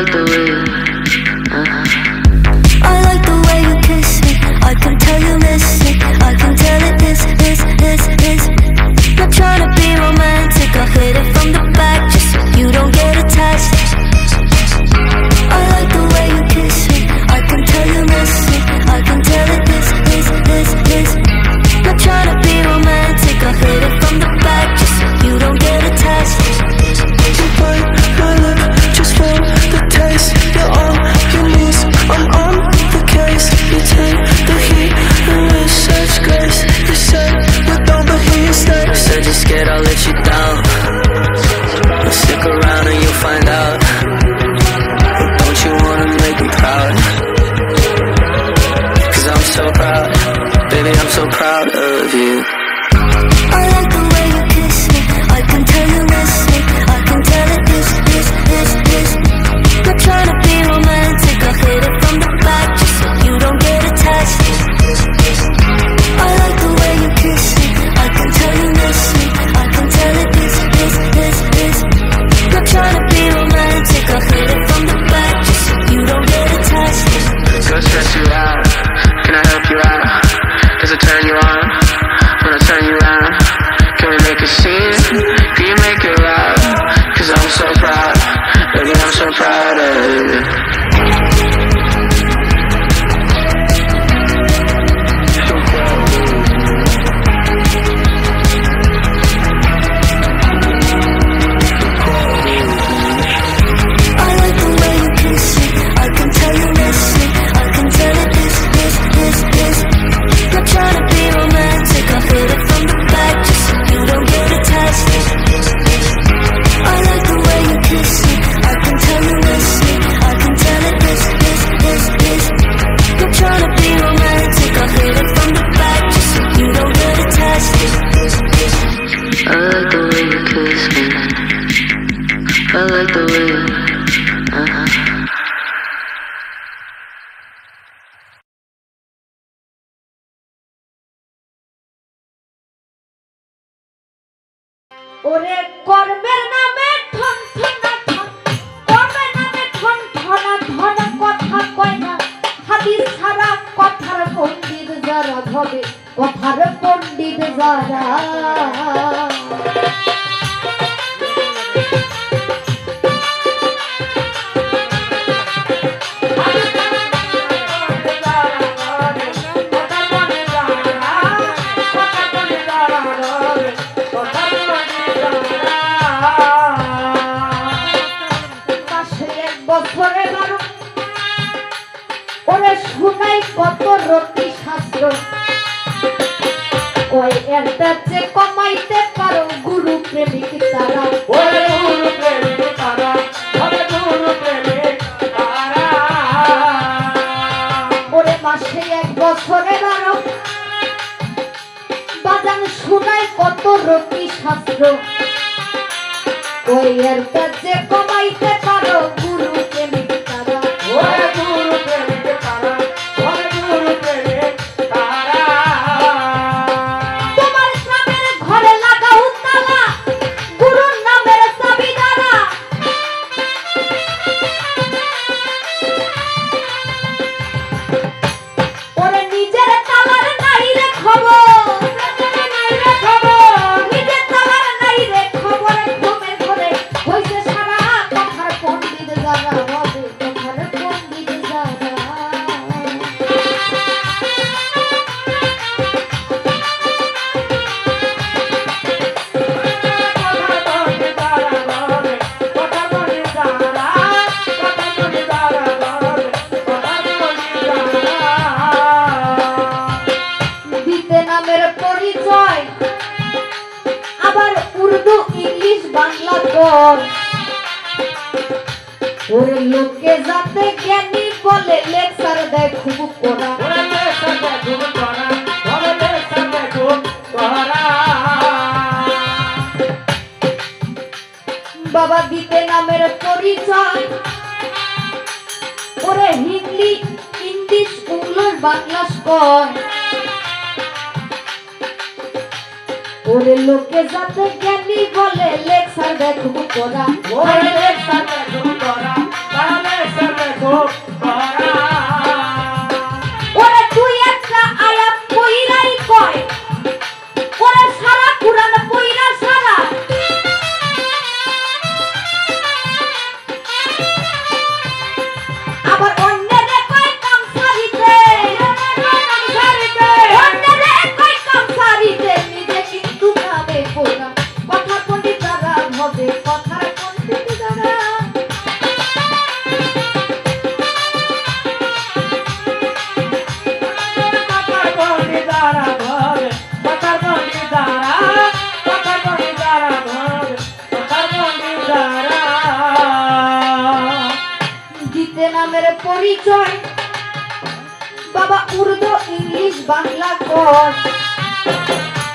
like the way you, I like the way you kiss me. I can tell you miss it. I can tell it is. Not trying to be romantic, I'll hit it from the back just so you don't get attached. I like the way you kiss me. I can tell you miss it. I can tell it is. Not trying to be romantic, I'll hit it from the back just so you don't get attached. You bite my lip just for the taste. You're on your knees, I'm on the case. You take the heat and with such grace. You say you don't, but here you stay. said you're scared I'll let you down. Well, stick around and you'll find out. But don't you wanna make me proud? Cause I'm so proud, baby, I'm so proud of you. I like the way you kiss me. I can tell you miss it. I can tell it is. Not trying to be romantic, I'll hit it from the back just so you don't get attached. I like the way you kiss me. I can tell you miss me. I can tell it is. Not trying to be romantic, I'll hit it from the back just so you don't get attached. Go stress you out, can I help you out? Does it turn you on when I turn you around? Can we make a scene? Can you make it loud? Cause I'm so proud, baby, I'm so proud of you. I like the way you, ওরে কর্মের নামে ঠন কর্মের নামে ঠন কথা কয় না। হাদিস ছাড়া কথার পণ্ডিত যারা হবে, কথার পণ্ডিত যারা। ওরে শুনাই কত রতি শাস্ত্র, ওই একটা যে কমাইতে পারো গুরু প্রেমিক তারা। ওরে গুরু প্রেমিক তারা, ওরে গুরু প্রেমিক তারা। ওরে মাসে এক বছরে বারো বাজান শুনাই কত রতি শাস্ত্র, ওই একটা যে কমাইতে পারো গুরু প্রেমিক তারা। ওরে গুরু প্রেমিক তারা, ওরে গুরু প্রেমিক তারা। তোমার নামের ঘরে লাগাও তালা, গুরুর নামের চাবি দ্বারা। ওরে নিজের তালার নাই রে খবর, নিজের তালার নাই রে খবর। ঘুমে ঘরে হইছে সারা কথার পণ্ডিত যারা হবে, কথার পণ্ডিত যারা। দিতে নামের পরিচয় আবার উর্দু ইংলিশ বাংলা কর। ওরে লোকে যাতে জ্ঞানী বলে লেকচার দেয় খুব করা। বাবা দিতে নামের পরিচয়, ওরে হিন্দি ইংলিশ ইংলিশ বাংলা কর। ওরে লোকে যাতে জ্ঞানী বলে লেকচার দেয় খুব করা। ওরে লেকচার দেয় খুব করা, তাহলে খুব করা ওরে তুই একটা আয়াত কইরাই কয় ওরে সারা কুরআন কইরা সারা আবার অন্যরে কয় কাম সারিতে অন্যরে কয় কাম সারিতে নিজে কিন্তু ভাবে পোড়া কথা পণ্ডিত দ্বারা হবে কথার পণ্ডিত দ্বারা নামের পরিচয় বাবা উর্দু ইংলিশ বাংলা কর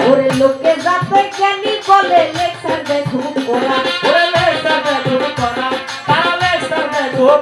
ওরে লোকে যাতে জ্ঞানী বলে লেকচার দেখুন করা ওরে লেকচার দেখুন করা তারা লেকচার দেখুন